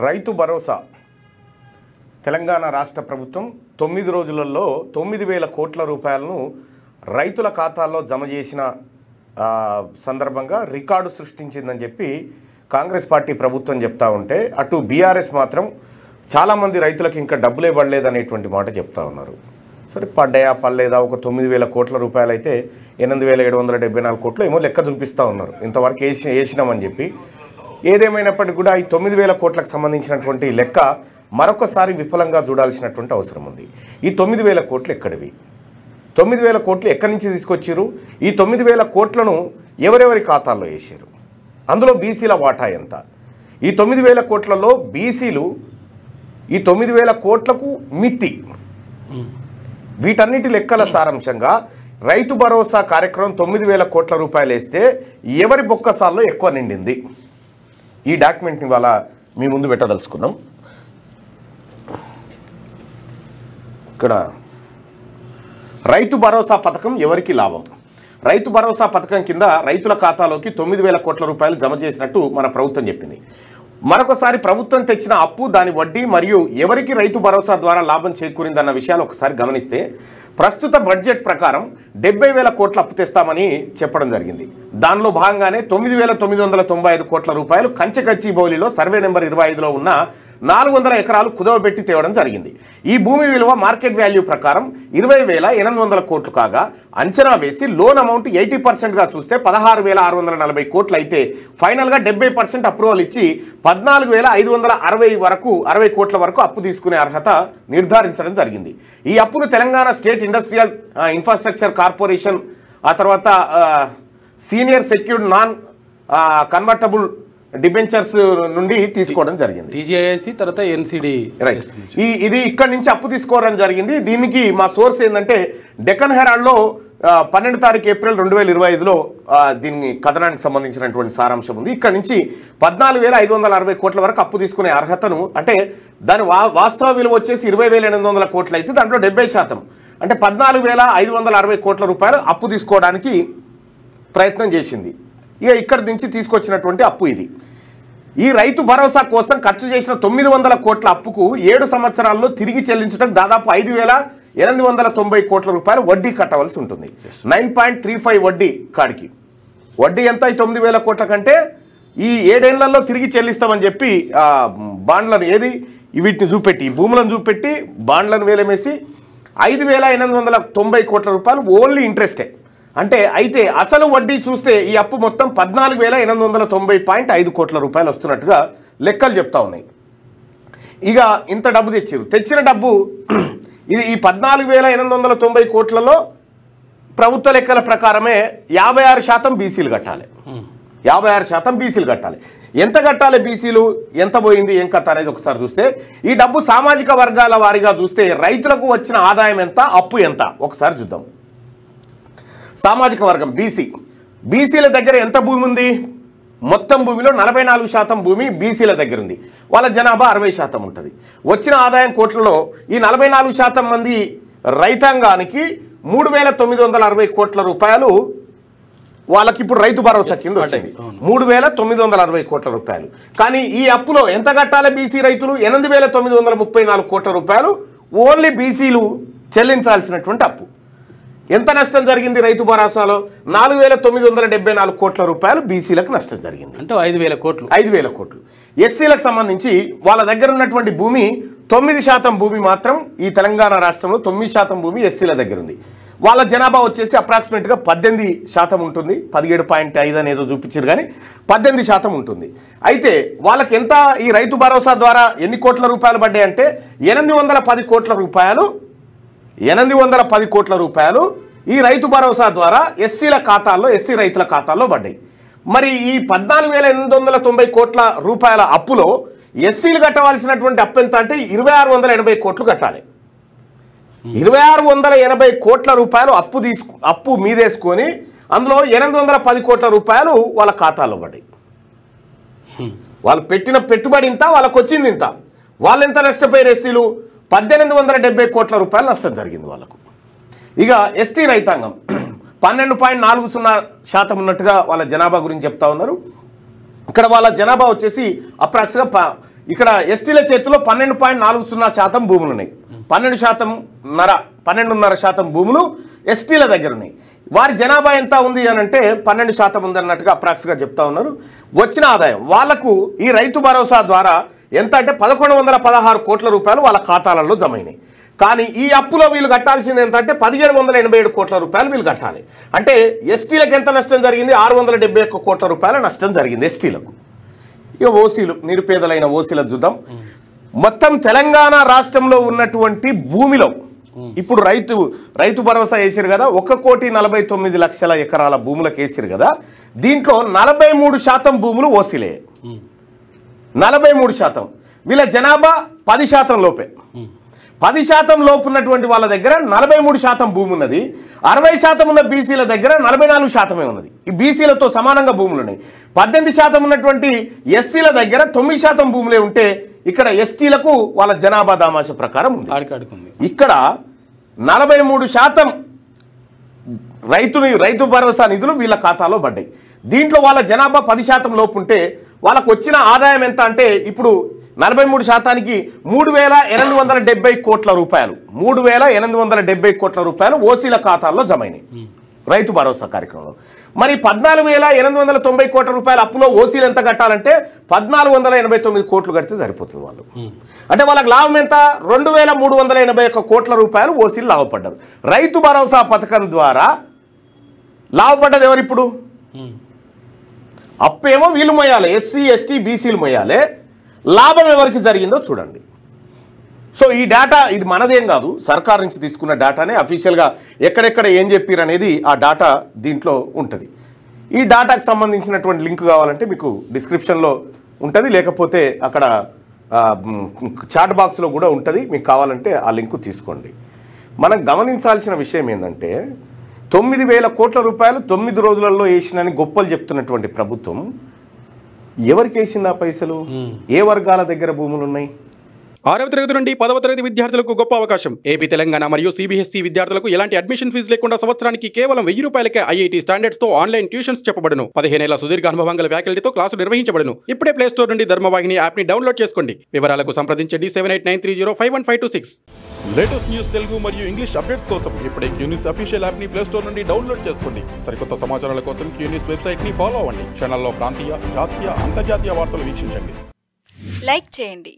రైతు భరోసా తెలంగాణ రాష్ట్ర ప్రభుత్వం 9 రోజులలో 9,000 కోట్ల రూపాయలను రైతుల ఖాతాల్లో జమ చేసిన సందర్భంగా రికార్డు సృష్టించిందని చెప్పి కాంగ్రెస్ పార్టీ ప్రభుత్వం చెప్తా ఉంటే అటు బీఆర్ఎస్ మాత్రం చాలామంది రైతులకు ఇంకా డబ్బులే పడలేదనేటువంటి మాట చెప్తా ఉన్నారు. సరే పడ్డాయా పడలేదా, ఒక 9,000 కోట్ల రూపాయలు అయితే 8,774 కోట్లు ఏమో లెక్క చూపిస్తూ ఉన్నారు ఇంతవరకు వేసినామని చెప్పి. ఏదేమైనప్పటికీ కూడా ఈ 9,000 కోట్లకు సంబంధించినటువంటి లెక్క మరొకసారి విఫలంగా చూడాల్సినటువంటి అవసరం ఉంది. ఈ 9,000 కోట్లు ఎక్కడివి? 9,000 కోట్లు ఎక్కడి నుంచి తీసుకొచ్చారు? ఈ 9,000 కోట్లను ఎవరెవరి ఖాతాల్లో వేసారు? అందులో బీసీల వాటా ఎంత? ఈ 9,000 కోట్లలో బీసీలు ఈ 9,000 కోట్లకు మిత్తి, వీటన్నిటి లెక్కల సారాంశంగా రైతు భరోసా కార్యక్రమం 9,000 కోట్ల రూపాయలు వేస్తే ఎవరి బొక్కసాల్లో ఎక్కువ నిండింది? ఈ డాక్యుమెంట్ని ఇవాళ మీ ముందు పెట్టదలుచుకున్నాం. ఇక్కడ రైతు భరోసా పథకం ఎవరికి లాభం? రైతు భరోసా పథకం కింద రైతుల ఖాతాలోకి 9,000 కోట్ల రూపాయలు జమ చేసినట్టు మన ప్రభుత్వం చెప్పింది. మరొకసారి ప్రభుత్వం తెచ్చిన అప్పు, దాని వడ్డీ మరియు ఎవరికి రైతు భరోసా ద్వారా లాభం చేకూరిందన్న విషయాలు ఒకసారి గమనిస్తే ప్రస్తుత బడ్జెట్ ప్రకారం 70,000 కోట్ల అప్పు తెస్తామని చెప్పడం జరిగింది. దానిలో భాగంగానే 9,995 కోట్ల రూపాయలు కంచెకచ్చి బౌలిలో సర్వే నెంబర్ 25లో ఉన్న 400 ఎకరాలు కుదవబెట్టి తేవడం జరిగింది. ఈ భూమి విలువ మార్కెట్ వాల్యూ ప్రకారం 20,800 కోట్లు కాగా అంచనా వేసి లోన్ అమౌంట్ 80%గా చూస్తే 16,640 కోట్లు అయితే ఫైనల్గా 70% అప్రూవల్ ఇచ్చి 14,560 కోట్ల వరకు అప్పు తీసుకునే అర్హత నిర్ధారించడం జరిగింది. ఈ అప్పును Telangana state industrial infrastructure corporation, ఆ తర్వాత senior secured non convertible debentures నుండి తీసుకోవడం జరిగింది. టీజీఐసి తర్వాత ఎన్సిడి రైట్. ఇది ఇక్కడి నుంచి అప్పు తీసుకోవడం జరిగింది. దీనికి మా సోర్స్ ఏంటంటే డెక్కన్ హెరాల్డ్లో 12 తారీఖు ఏప్రిల్ 2025లో దీన్ని కథనానికి సంబంధించినటువంటి సారాంశం ఉంది. ఇక్కడ నుంచి 14,560 కోట్ల వరకు అప్పు తీసుకునే అర్హతను, అంటే దాని వాస్తవ విలువ వచ్చేసి 20,800 కోట్లు అయితే దాంట్లో 70% అంటే 14,560 కోట్ల రూపాయలు అప్పు తీసుకోవడానికి ప్రయత్నం చేసింది. ఇక ఇక్కడి నుంచి తీసుకొచ్చినటువంటి అప్పు ఇది. ఈ రైతు భరోసా కోసం ఖర్చు చేసిన 900 కోట్ల అప్పుకు 7 సంవత్సరాల్లో తిరిగి చెల్లించడం దాదాపు 5,890 కోట్ల రూపాయలు వడ్డీ కట్టవలసి ఉంటుంది. 9.35 వడ్డీ కాడికి వడ్డీ ఎంత? ఈ 9,000 కోట్ల కంటే ఈ 7 ఏళ్లలో తిరిగి చెల్లిస్తామని చెప్పి బాండ్లను వీటిని చూపెట్టి, భూములను చూపెట్టి బాండ్లను వేలమేసి 5,890 కోట్ల రూపాయలు ఓన్లీ ఇంట్రెస్టే. అంటే అయితే అసలు వడ్డీ చూస్తే ఈ అప్పు మొత్తం 14,890.5 కోట్ల రూపాయలు వస్తున్నట్టుగా లెక్కలు చెప్తా ఉన్నాయి. ఇక ఇంత డబ్బు తెచ్చిన డబ్బు ఇది ఈ 14,890 కోట్లలో ప్రభుత్వ లెక్కల ప్రకారమే 56% బీసీలు కట్టాలి. 56% బీసీలు కట్టాలి. ఎంత కట్టాలి బీసీలు, ఎంత పోయింది, ఏం కథ అనేది ఒకసారి చూస్తే ఈ డబ్బు సామాజిక వర్గాల వారీగా చూస్తే రైతులకు వచ్చిన ఆదాయం ఎంత, అప్పు ఎంత ఒకసారి చూద్దాం. సామాజిక వర్గం బీసీల దగ్గర ఎంత భూమి ఉంది? మొత్తం భూమిలో 44% భూమి బీసీల దగ్గర ఉంది. వాళ్ళ జనాభా 60% ఉంటుంది. వచ్చిన ఆదాయం కోట్లలో ఈ 44% మంది రైతాంగానికి 3,960 కోట్ల రూపాయలు వాళ్ళకి ఇప్పుడు రైతు భరోసా కింద వచ్చింది. 3,960 కోట్ల రూపాయలు. కానీ ఈ అప్పులో ఎంత కట్టాలి బీసీ రైతులు? 8,934 కోట్ల రూపాయలు ఓన్లీ బీసీలు చెల్లించాల్సినటువంటి అప్పు. ఎంత నష్టం జరిగింది రైతు భరోసాలో? 4,974 కోట్ల రూపాయలు బీసీలకు నష్టం జరిగింది. అంటే 5,000 కోట్లు. 5,000 కోట్లు. ఎస్సీలకు సంబంధించి వాళ్ళ దగ్గర ఉన్నటువంటి భూమి 9% భూమి మాత్రం ఈ తెలంగాణ రాష్ట్రంలో 9% భూమి ఎస్సీల దగ్గర ఉంది. వాళ్ళ జనాభా వచ్చేసి అప్రాక్సిమేట్గా 18% ఉంటుంది. 17.5 అనేదో చూపించారు కానీ 18% ఉంటుంది. అయితే వాళ్ళకి ఎంత ఈ రైతు భరోసా ద్వారా ఎన్ని కోట్ల రూపాయలు పడ్డాయంటే 810 కోట్ల రూపాయలు. 810 కోట్ల రూపాయలు ఈ రైతు భరోసా ద్వారా ఎస్సీల ఖాతాల్లో, ఎస్సీ రైతుల ఖాతాల్లో పడ్డాయి. మరి ఈ 14,890 కోట్ల రూపాయల అప్పులో ఎస్సీలు కట్టవలసినటువంటి అప్పు ఎంత అంటే 2,680 కోట్లు కట్టాలి. 2,680 కోట్ల రూపాయలు అప్పు మీదేసుకొని అందులో 810 కోట్ల రూపాయలు వాళ్ళ ఖాతాలో పడ్డాయి. వాళ్ళు పెట్టిన పెట్టుబడి ఇంత, వాళ్ళకు వచ్చింది ఇంత. వాళ్ళు ఎంత నష్టపోయారు? ఎస్సీలు 1,870 కోట్ల రూపాయలు నష్టం జరిగింది వాళ్ళకు. ఇక ఎస్టీ రైతాంగం 12.40% ఉన్నట్టుగా వాళ్ళ జనాభా గురించి చెప్తా ఉన్నారు. ఇక్కడ వాళ్ళ జనాభా వచ్చేసి అప్రాక్సిమేట్గా ఇక్కడ ఎస్టీల చేతిలో 12.40% భూములు ఉన్నాయి. 12.5% భూములు ఎస్టీల దగ్గర ఉన్నాయి. వారి జనాభా ఎంత ఉంది అని అంటే 12% ఉంది అన్నట్టుగా అప్రాక్స్గా చెప్తా ఉన్నారు. వచ్చిన ఆదాయం వాళ్లకు ఈ రైతు భరోసా ద్వారా ఎంత అంటే 1116 కోట్ల రూపాయలు వాళ్ళ ఖాతాలలో జమ అయినాయి. కానీ ఈ అప్పులో వీళ్ళు కట్టాల్సింది ఎంత అంటే 1787 కోట్ల రూపాయలు వీళ్ళు కట్టాలి. అంటే ఎస్టీలకు ఎంత నష్టం జరిగింది? 671 కోట్ల రూపాయల నష్టం జరిగింది ఎస్టీలకు. ఇక ఓసీలు, నిరుపేదలైన ఓసీలకు చూద్దాం. మొత్తం తెలంగాణ రాష్ట్రంలో ఉన్నటువంటి భూమిలో ఇప్పుడు రైతు భరోసా వేసారు కదా, 1,49,00,000 ఎకరాల భూములకు వేసారు కదా, దీంట్లో 43% భూములు ఓసీలే. 43%. వీళ్ళ జనాభా 10% లోపే. 10% లోపు ఉన్నటువంటి వాళ్ళ దగ్గర 43% భూమి ఉన్నది. 60% ఉన్న బీసీల దగ్గర 44% ఉన్నది. ఈ బీసీలతో సమానంగా భూములు ఉన్నాయి. 18% ఉన్నటువంటి ఎస్సీల దగ్గర 9% భూములే ఉంటే ఇక్కడ ఎస్టీలకు వాళ్ళ జనాభా దామాష ప్రకారం ఉంది. ఇక్కడ 43% రైతు భరోసా నిధులు వీళ్ళ ఖాతాలో పడ్డాయి. దీంట్లో వాళ్ళ జనాభా 10% లోపు ఉంటే వాళ్ళకు వచ్చిన ఆదాయం ఎంత అంటే ఇప్పుడు 43%కి 3,870 కోట్ల రూపాయలు, 3,870 కోట్ల రూపాయలు ఓసీల ఖాతాల్లో జమైనాయి రైతు భరోసా కార్యక్రమంలో. మరి 14,890 కోట్ల రూపాయల అప్పులో ఓసీలు ఎంత కట్టాలంటే 1,489 కోట్లు కడితే సరిపోతుంది వాళ్ళు. అంటే వాళ్ళకి లాభం ఎంత? 2,381 కోట్ల రూపాయలు ఓసీలు లాభపడ్డారు. రైతు భరోసా పథకం ద్వారా లాభపడ్డది ఎవరు? ఇప్పుడు అప్పేమో వీళ్ళు మొయ్యాలి, ఎస్సీ ఎస్టీ బీసీలు మొయ్యాలి. లాభం ఎవరికి జరిగిందో చూడండి. సో ఈ డేటా ఇది మనదేం కాదు, సర్కార్ నుంచి తీసుకున్న డేటానే. అఫీషియల్గా ఎక్కడెక్కడ ఏం చెప్పారు అనేది ఆ డేటా దీంట్లో ఉంటుంది. ఈ డేటాకు సంబంధించినటువంటి లింక్ కావాలంటే మీకు డిస్క్రిప్షన్లో ఉంటుంది, లేకపోతే అక్కడ చాట్ బాక్స్లో కూడా ఉంటుంది. మీకు కావాలంటే ఆ లింకు తీసుకోండి. మనం గమనించాల్సిన విషయం ఏంటంటే 9,000 కోట్ల రూపాయలు 9 రోజులలో వేసినని గొప్పలు చెప్తున్నటువంటి ప్రభుత్వం ఎవరికి వేసింది ఆ పైసలు? ఏ వర్గాల దగ్గర భూములు ఉన్నాయి? 6వ తరగతి నుండి 10వ తరగతి విద్యార్థులకు గొప్ప అవకాశం. ఏపీ, తెలంగాణ మరియు సిబిఎస్ఈ విద్యార్థులకు ఎలాంటి అడ్మిషన్ ఫీజు లేకుండా సంవత్సరానికి కేవలం 1000 రూపాయలకే ఐఐటీ స్టాండర్డ్స్ తో ఆన్లైన్ ట్యూషన్స్ చెప్పబడును. 15 ఏళ్ల సుదీర్ఘ అనుభవం గల ఫ్యాకల్టీతో క్లాసులు నిర్వహించబడును. ఇప్పుడే ప్లే స్టోర్ నుండి ధర్మవాహిని యాప్ ని డౌన్లోడ్ చేసుకోండి. వివరాలకు సంప్రదించండి 7893051526. లేటెస్ట్ న్యూస్ తెలుగు మరియు ఇంగ్లీష్ అప్డేట్స్ కోసం ఇప్పుడే క్యూన్యూస్ అఫీషియల్ యాప్ ని ప్లే స్టోర్ నుండి డౌన్లోడ్ చేసుకోండి. సరికొత్త సమాచారాల కోసం క్యూన్యూస్ వెబ్సైట్ ని ఫాలో అవ్వండి. ఛానల్లో ప్రాంతీయ, జాతీయ, అంతర్జాతీయ వార్తలు వీక్షించండి. లైక్ చేయండి,